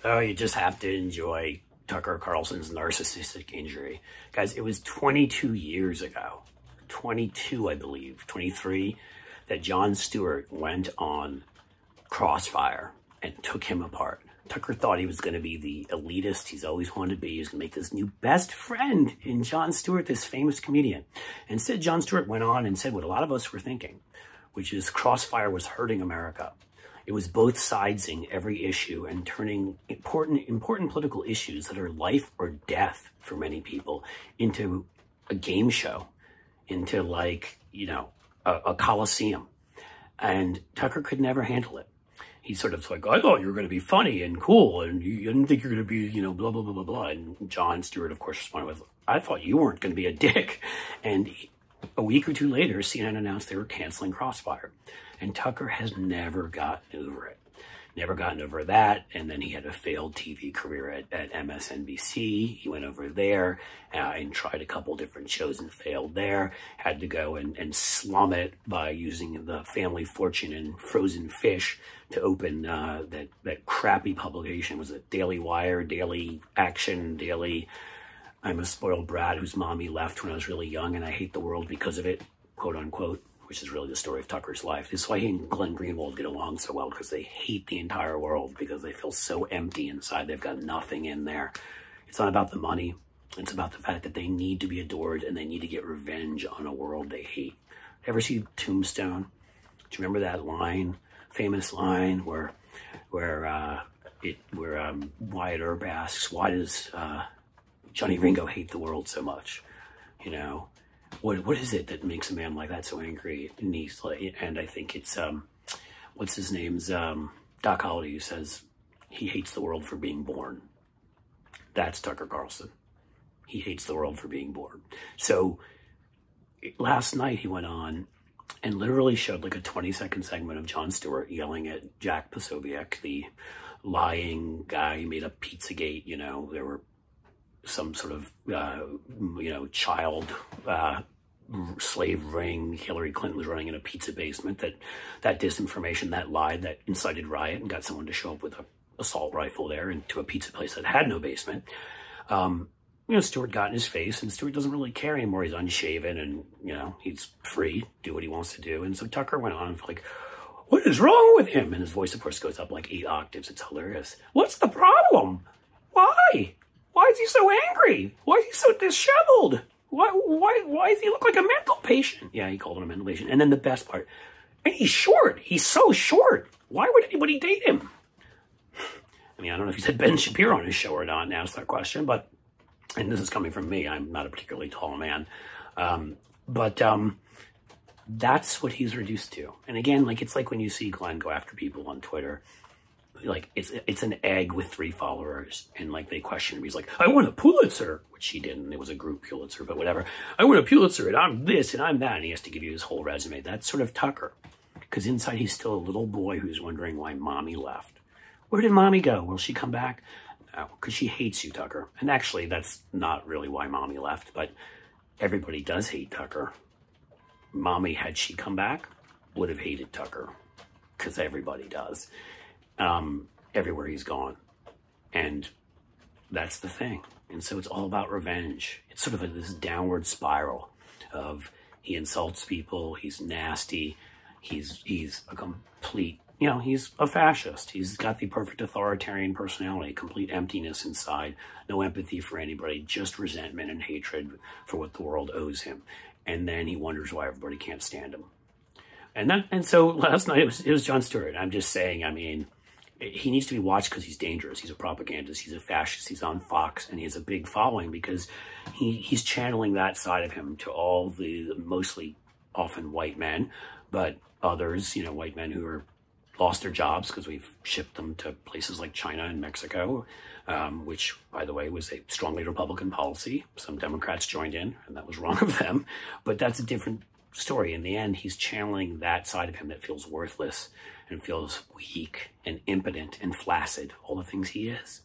Oh, you just have to enjoy Tucker Carlson's narcissistic injury. Guys, it was 22 years ago, 22, I believe, 23, that Jon Stewart went on Crossfire and took him apart. Tucker thought he was going to be the elitist he's always wanted to be. He was going to make this new best friend in Jon Stewart, this famous comedian. Instead, Jon Stewart went on and said what a lot of us were thinking, which is Crossfire was hurting America. It was both sidesing every issue and turning important political issues that are life or death for many people into a game show, into like, you know, a coliseum. And Tucker could never handle it. He's sort of like, I thought you were going to be funny and cool, and you didn't think you're going to be, you know, blah, blah, blah, blah, blah. And Jon Stewart, of course, responded with, I thought you weren't going to be a dick. And a week or two later, CNN announced they were canceling Crossfire. And Tucker has never gotten over it. Never gotten over that. And then he had a failed TV career at MSNBC. He went over there and tried a couple different shows and failed there. Had to go and slum it by using the family fortune and frozen fish to open that crappy publication. It was a Daily Wire, Daily Action, Daily... I'm a spoiled brat whose mommy left when I was really young and I hate the world because of it, quote unquote, which is really the story of Tucker's life. This is why he and Glenn Greenwald get along so well, because they hate the entire world because they feel so empty inside. They've got nothing in there. It's not about the money. It's about the fact that they need to be adored and they need to get revenge on a world they hate. Ever see Tombstone? Do you remember that line, famous line where Wyatt Earp asks, why does Johnny Ringo hate the world so much? You know, what is it that makes a man like that so angry? And he's like, and I think it's what's his name's Doc Holliday, who says he hates the world for being born. That's Tucker Carlson. He hates the world for being born. So last night he went on and literally showed like a 20-second segment of Jon Stewart yelling at Jack Posobiec, the lying guy who made up Pizzagate. You know, there were some sort of, you know, child slave ring. Hillary Clinton was running in a pizza basement. That disinformation, that lie, that incited riot and got someone to show up with an assault rifle there into a pizza place that had no basement. You know, Stewart got in his face, and Stewart doesn't really care anymore. He's unshaven and, you know, he's free, do what he wants to do. And so Tucker went on and like, what is wrong with him? And his voice, of course, goes up like 8 octaves. It's hilarious. What's the problem? Why? Why is he so angry? Why is he so disheveled? Why does he look like a mental patient? Yeah, he called him a mental patient. And then the best part, and he's short. He's so short. Why would anybody date him? I mean, I don't know if he's had Ben Shapiro on his show or not, now it's that question, but, and this is coming from me, I'm not a particularly tall man, but that's what he's reduced to. And again, like, it's like when you see Glenn go after people on Twitter, like, it's an egg with 3 followers, and like they question him. He's like, I won a Pulitzer, which he didn't. It was a group Pulitzer, but whatever. I won a Pulitzer, and I'm this, and I'm that, and he has to give you his whole resume. That's sort of Tucker, because inside he's still a little boy who's wondering why mommy left. Where did mommy go? Will she come back? No, because she hates you, Tucker. And actually, that's not really why mommy left, but everybody does hate Tucker. Mommy, had she come back, would have hated Tucker, because everybody does. Everywhere he's gone. And that's the thing. And so it's all about revenge. It's sort of this downward spiral of he insults people, he's nasty, he's a complete, you know, he's a fascist. He's got the perfect authoritarian personality, complete emptiness inside, no empathy for anybody, just resentment and hatred for what the world owes him. And then he wonders why everybody can't stand him. And so last night it was Jon Stewart. I'm just saying, I mean, he needs to be watched because he's dangerous. He's a propagandist. He's a fascist. He's on Fox, and he has a big following because he's channeling that side of him to all the mostly often white men, but others, you know, white men who are lost their jobs because we've shipped them to places like China and Mexico, which, by the way, was a strongly Republican policy. Some Democrats joined in, and that was wrong of them. But that's a different story. In the end, he's channeling that side of him that feels worthless and feels weak and impotent and flaccid, all the things he is.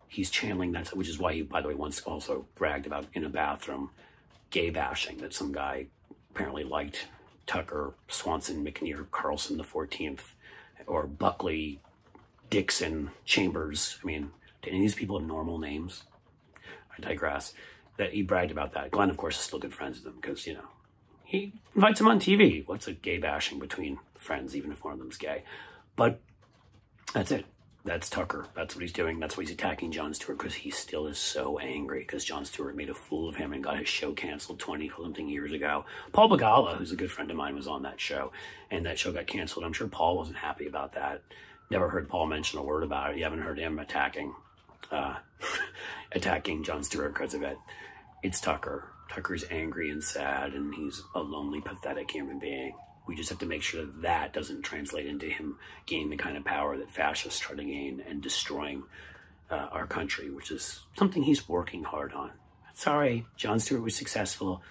He's channeling that, which is why he, by the way, once also bragged about in a bathroom gay bashing, that some guy apparently liked Tucker, Swanson, McNear, Carlson the 14th, or Buckley, Dixon, Chambers. I mean, do any of these people have normal names? I digress. That he bragged about that. Glenn, of course, is still good friends with him because, you know, he invites him on TV. What's a gay bashing between friends, even if one of them's gay? But that's it. That's Tucker. That's what he's doing. That's why he's attacking Jon Stewart, because he still is so angry because Jon Stewart made a fool of him and got his show canceled 20-something years ago. Paul Begala, who's a good friend of mine, was on that show, and that show got canceled. I'm sure Paul wasn't happy about that. Never heard Paul mention a word about it. You haven't heard him attacking Jon Stewart because of it. It's Tucker. Tucker's angry and sad, and he's a lonely, pathetic human being. We just have to make sure that that doesn't translate into him gaining the kind of power that fascists try to gain and destroying our country, which is something he's working hard on. Sorry, Jon Stewart was successful.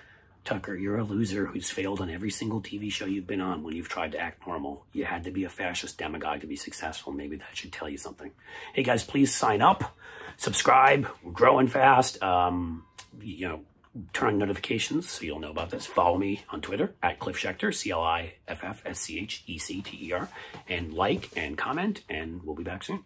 Tucker, you're a loser who's failed on every single TV show you've been on when you've tried to act normal. You had to be a fascist demagogue to be successful. Maybe that should tell you something. Hey guys, please sign up, subscribe. We're growing fast. You know, turn on notifications so you'll know about this. Follow me on Twitter at Cliff Schecter, CliffSchechter, and like and comment, and we'll be back soon.